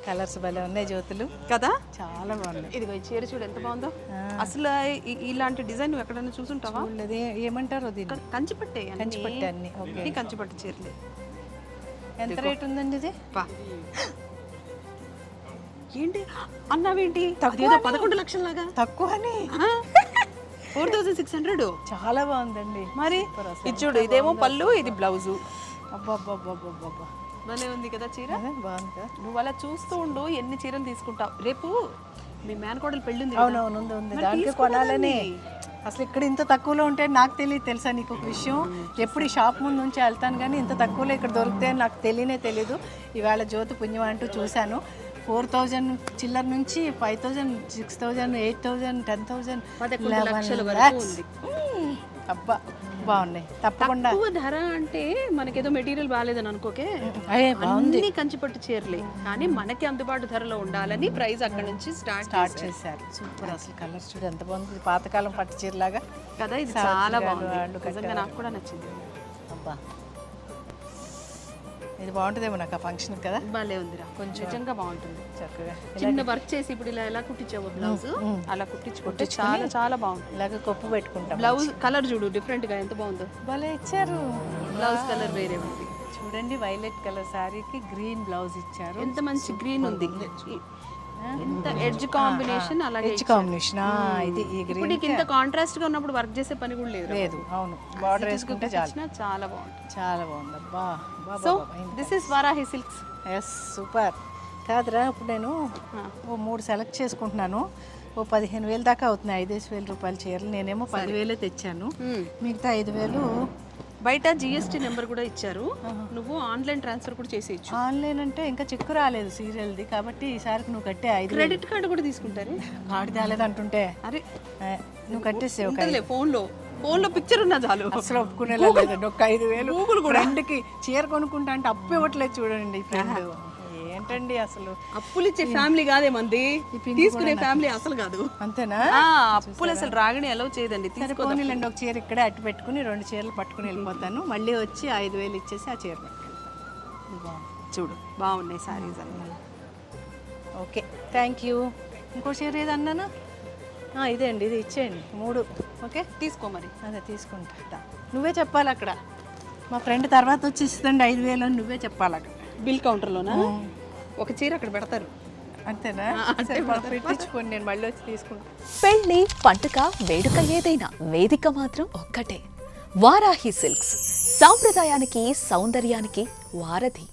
Colours భలే ఉన్నాయి జ్యోతులు కదా, చాలా బాగున్నాయి. ఇదిగో ఈ చీర చూడు ఎంత బాగుందో. అసలు ఇలాంటి డిజైన్ నువ్వు ఎక్కడైనా చూసుంటావా? చూడలేదు. ఏమంటారు దీన్ని? కంచిపట్టే, కంచిపట్టు అన్ని. ఓకే, కంచిపట్టు చీరలే. ఎంత రేట్ ఉందండి ఇది? ఏంటి అన్నావేంటి? తక్కువ 11 లక్షలలాగా తక్కువని. 4600. చాలా బాగుందండి. మరి ఇది చూడు, ఇదేమో పళ్ళు, ఇది బ్లౌజు. అబ్బా భలే ఉంది కదా చీర. బాగుంది కదా. నువ్వు అలా చూస్తూ ఉండు, ఎన్ని చీరలు తీసుకుంటావు. రేపు మీ మేనకోడలు పెళ్ళి ఉంది. అవునవును, ఉంది. దానికి కొనాలని. అసలు ఇక్కడ ఇంత తక్కువలో ఉంటే నాకు తెలియదు. తెలుసా నీకు ఒక విషయం? ఎప్పుడు ఈ షాప్ ముందు నుంచి వెళ్తాను కానీ ఇంత తక్కువలో ఇక్కడ దొరికితే నాకు తెలీదు. ఇవాళ జ్యోతి పుణ్యం అంటూ చూశాను. 4000 చిల్లర నుంచి 5000, 6000, 8000, 10,000, 11 lakhs. అబ్బా బాగున్నాయి. తప్పకుండా. తక్కువ ధర అంటే మనకేదో మెటీరియల్ బాగాలేదని అనుకోకే, అన్ని కంచిపట్టు చీరలే, కానీ మనకి అందుబాటు ధరలో ఉండాలని ప్రైస్ అక్కడ నుంచి స్టార్ట్ చేశారు. సూపర్. అసలు కలర్స్ చూడు ఎంత బాగుంది. పాతకాలం పట్టు చీరలాగా కదా. ఇది చాలా బాగుంది, నిజంగా నాకు కూడా నచ్చింది. అబ్బా ఇది బాగుంటుందేమో నాకు ఆ ఫంక్షన్ కదా. భలే ఉందిరా, కొంచెం నిజంగా బాగుంటుంది. చక్కగా చిన్న వర్క్ చేసి ఇప్పుడు ఇలా ఎలా కుట్టించావు బ్లౌజ్, అలా కుట్టించుకుంటే చాలా చాలా బాగుంటుంది. ఇలాగ కొప్పు పెట్టుకుంటాం. బ్లౌజ్ కలర్ చూడు డిఫరెంట్ గా ఎంత బాగుందో. భలే ఇచ్చారు. బ్లౌజ్ కలర్ వేరే ఉంది చూడండి. వైలెట్ కలర్ శారీకి గ్రీన్ బ్లౌజ్ ఇచ్చారు. ఎంత మంచి గ్రీన్ ఉంది. ఎంత ఎడ్జ్ కాంబినేషన్, అలాగే ఎడ్జ్ కాంబినేషన్. ఇది ఈ గ్రీన్ ఇప్పుడు ఇంత కాంట్రాస్ట్ గా ఉన్నప్పుడు వర్క్ చేసే పని కూడా లేదు. అవును, బార్డర్ వేసుకుంటే చాలా బాగుంటుంది. చాలా బాగుంది. అబ్బా. So this is Varahi silks. Yes, super. కాదురా, ఇప్పుడు నేను ఓ 3 సెలెక్ట్ చేసుకుంటున్నాను. ఓ 15,000 దాకా అవుతున్నాయి. 5,000 రూపాయల చీరలు. నేనేమో 10,000 తెచ్చాను. మిగతా 5,000 బయట జిఎస్టీ నెంబర్ కూడా ఇచ్చారు. నువ్వు ఆన్లైన్ ట్రాన్స్ఫర్ కూడా చేసేయచ్చు. ఆన్లైన్ అంటే ఇంకా చిక్కు రాలేదు సీరియల్ది, కాబట్టి ఈసారికి నువ్వు కట్టే 5,000. క్రెడిట్ కార్డు కూడా తీసుకుంటారు. కార్డు తేలేదు అంటుంటే అరే నువ్వు కట్టేసావు. ఫోన్లో పిక్చర్ ఉన్నా చాలు. అసలు ఒప్పుకునేలా లేదండి. ఒక 5,000 గూగుల్ కూడా ఫ్రెండ్కి చీర కొనుక్కుంటా అంటే అప్పు ఇవ్వట్లేదు చూడండి ఫ్రెండ్. ఏంటండి అసలు అప్పులు ఇచ్చే ఫ్యామిలీ కాదే మంది, తీసుకునే ఫ్యామిలీ అసలు కాదు. అంతేనా? అప్పులు అసలు రాగని ఎలా చేయదండి. తీసుకోనిలేండి, ఒక చీర ఇక్కడే అట్టు పెట్టుకుని 2 చీరలు పట్టుకుని వెళ్ళిపోతాను. మళ్ళీ వచ్చి 5,000 ఇచ్చేసి ఆ చీర చూడు బాగున్నాయి సారీస్ అన్నీ. Okay, thank you. ఇంకో చీర ఏదన్నాను? ఇదే అండి, ఇది ఇచ్చేయండి 3. ఓకే, తీసుకో మరి. అదే తీసుకుంటా. నువ్వే చెప్పాలి అక్కడ. మా ఫ్రెండ్ తర్వాత వచ్చి ఇస్తుందండి 5,000 అని నువ్వే చెప్పాలి అక్కడ బిల్ కౌంటర్లోనా. ఒక చీర అక్కడ పెడతారు. అంతేనా? పెట్టించుకోండి, నేను మళ్ళీ వచ్చి తీసుకుంటాను. పెళ్లి, పండుగ, వేడుక ఏదైనా వేదిక మాత్రం ఒక్కటే. వారాహి సిల్క్స్. సాంప్రదాయానికి, సౌందర్యానికి వారధి.